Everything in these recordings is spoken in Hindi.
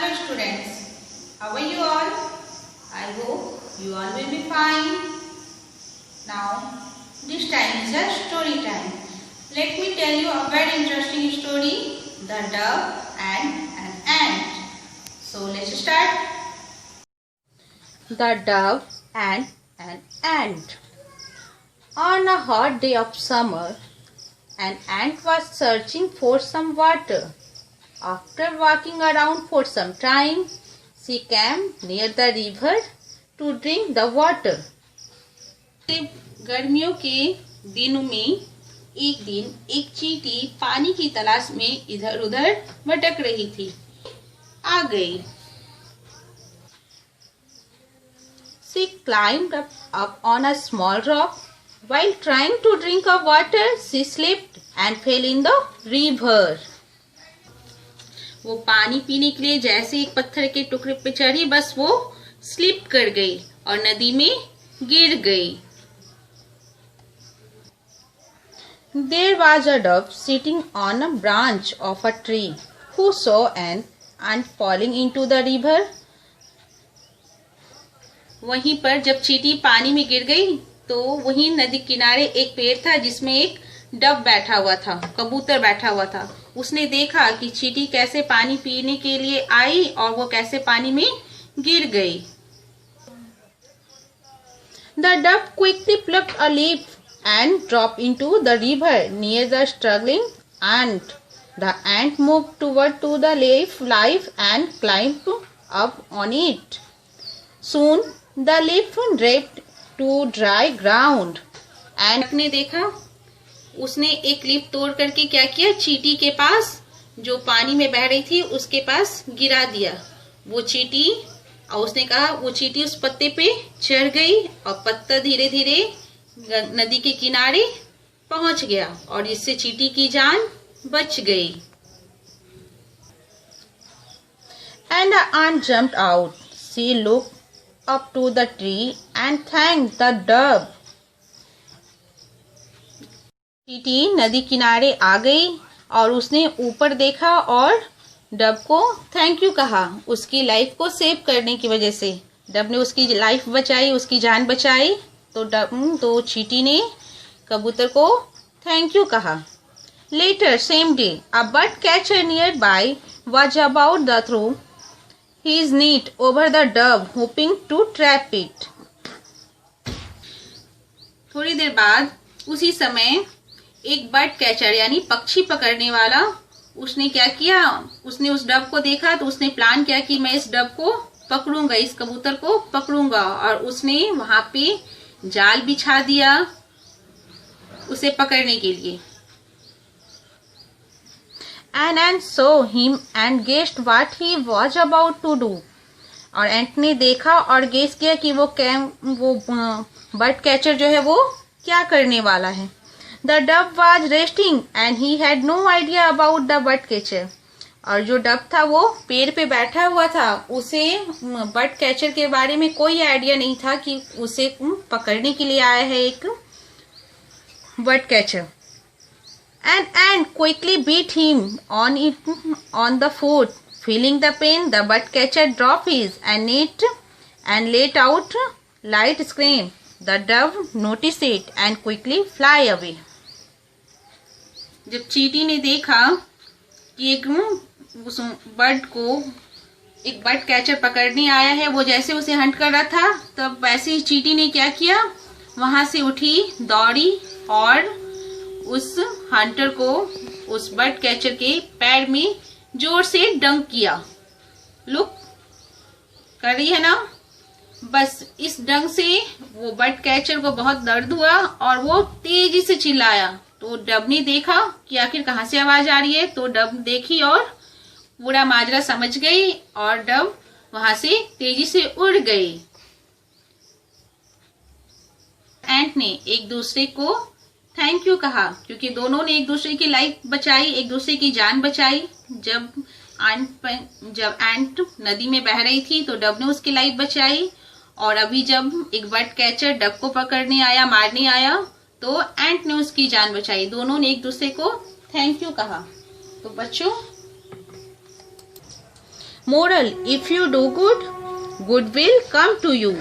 Hello students, how are you all? I hope you all will be fine. Now this time is a story time. Let me tell you a very interesting story, The Dove and an Ant. So let's start. The Dove and an Ant. On a hot day of summer, an ant was searching for some water. After walking around for some time, she came near the river to drink the water. गर्मियों के दिनों में एक दिन एक चींटी पानी की तलाश में इधर उधर भटक रही थी। आ गई। She climbed up on a small rock. While trying to drink of water, she slipped and fell in the river. वो पानी पीने के लिए जैसे एक पत्थर के टुकड़े पे चढ़ी, बस वो स्लिप कर गई और नदी में गिर गई। There was a dove sitting on a branch of a tree who saw an ant falling into the river. वहीं पर जब चींटी पानी में गिर गई तो वहीं नदी किनारे एक पेड़ था जिसमें एक डव बैठा हुआ था, कबूतर बैठा हुआ था। उसने देखा कि चींटी कैसे पानी पीने के लिए आई और वो कैसे पानी में गिर गई। The dove quickly plucked a leaf and dropped into the river near the struggling ant. The ant moved toward to the leaf and climbed up on it. Soon the leaf dripped to dry ground. ant ने देखा, उसने एक लीफ तोड़ करके क्या किया, चींटी के पास जो पानी में बह रही थी उसके पास गिरा दिया। वो चींटी, और उसने कहा वो चींटी उस पत्ते पे चढ़ गई और पत्ता धीरे धीरे नदी के किनारे पहुंच गया और इससे चींटी की जान बच गई। And the ant jumped out. She looked up to the tree and thanked the dove. चींटी नदी किनारे आ गई और उसने ऊपर देखा और डव को थैंक यू कहा, उसकी लाइफ को सेव करने की वजह से। डव ने उसकी लाइफ बचाई, उसकी जान बचाई, तो चींटी ने कबूतर को थैंक यू कहा। Later same day a bird catcher near by was about the throw his net over the dove hoping to trap it. थोड़ी देर बाद उसी समय एक बर्ड कैचर यानी पक्षी पकड़ने वाला, उसने क्या किया, उसने उस डव को देखा तो उसने प्लान किया कि मैं इस डव को पकड़ूंगा, इस कबूतर को पकड़ूंगा, और उसने वहां पे जाल बिछा दिया उसे पकड़ने के लिए। An ant saw him and guessed what he was about to do. और एंट ने देखा और गेस किया कि वो बर्ड कैचर जो है वो क्या करने वाला है। The dove was resting and he had no idea about the bird catcher. और जो डव था वो पेड़ पे बैठा हुआ था, उसे बर्ड कैचर के बारे में कोई आइडिया नहीं था कि उसे पकड़ने के लिए आया है एक bird catcher. An ant quickly beat him on the foot. Feeling the pain, the bird catcher dropped his net and let out light scream. The dove noticed it and quickly fly away. जब चींटी ने देखा कि एक बर्ड कैचर पकड़ने आया है, वो जैसे उसे हंट कर रहा था, तब वैसे ही चींटी ने क्या किया, वहां से उठी, दौड़ी और उस हंटर को उस बर्ड कैचर के पैर में जोर से डंक किया। लुक कर रही है ना, बस इस डंक से वो बर्ड कैचर को बहुत दर्द हुआ और वो तेजी से चिल्लाया। तो डव ने देखा कि आखिर कहां से आवाज आ रही है, तो डव देखी और पूरा माजरा समझ गई और डव वहां से तेजी से उड़ गई। एंट ने एक दूसरे को थैंक यू कहा क्योंकि दोनों ने एक दूसरे की लाइफ बचाई, एक दूसरे की जान बचाई। जब एंट नदी में बह रही थी तो डव ने उसकी लाइफ बचाई, और अभी जब एक बर्ड कैचर डव को पकड़ने आया, मारने आया, तो एंट ने उसकी जान बचाई। दोनों ने एक दूसरे को थैंक यू कहा। तो बच्चों, moral, if you do good, good will come to you.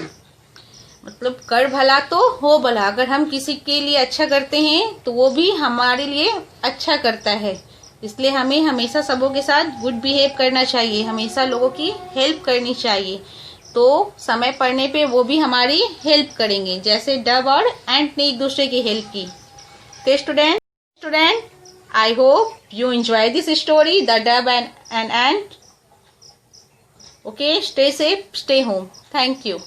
मतलब कर भला तो हो भला। अगर हम किसी के लिए अच्छा करते हैं तो वो भी हमारे लिए अच्छा करता है। इसलिए हमें हमेशा सबों के साथ गुड बिहेव करना चाहिए, हमेशा लोगों की हेल्प करनी चाहिए। तो समय पड़ने पे वो भी हमारी हेल्प करेंगे, जैसे डब और एंट ने एक दूसरे की हेल्प की। तो student, I hope you enjoy this story, the dove and ant. Okay, stay safe, stay home. Thank you.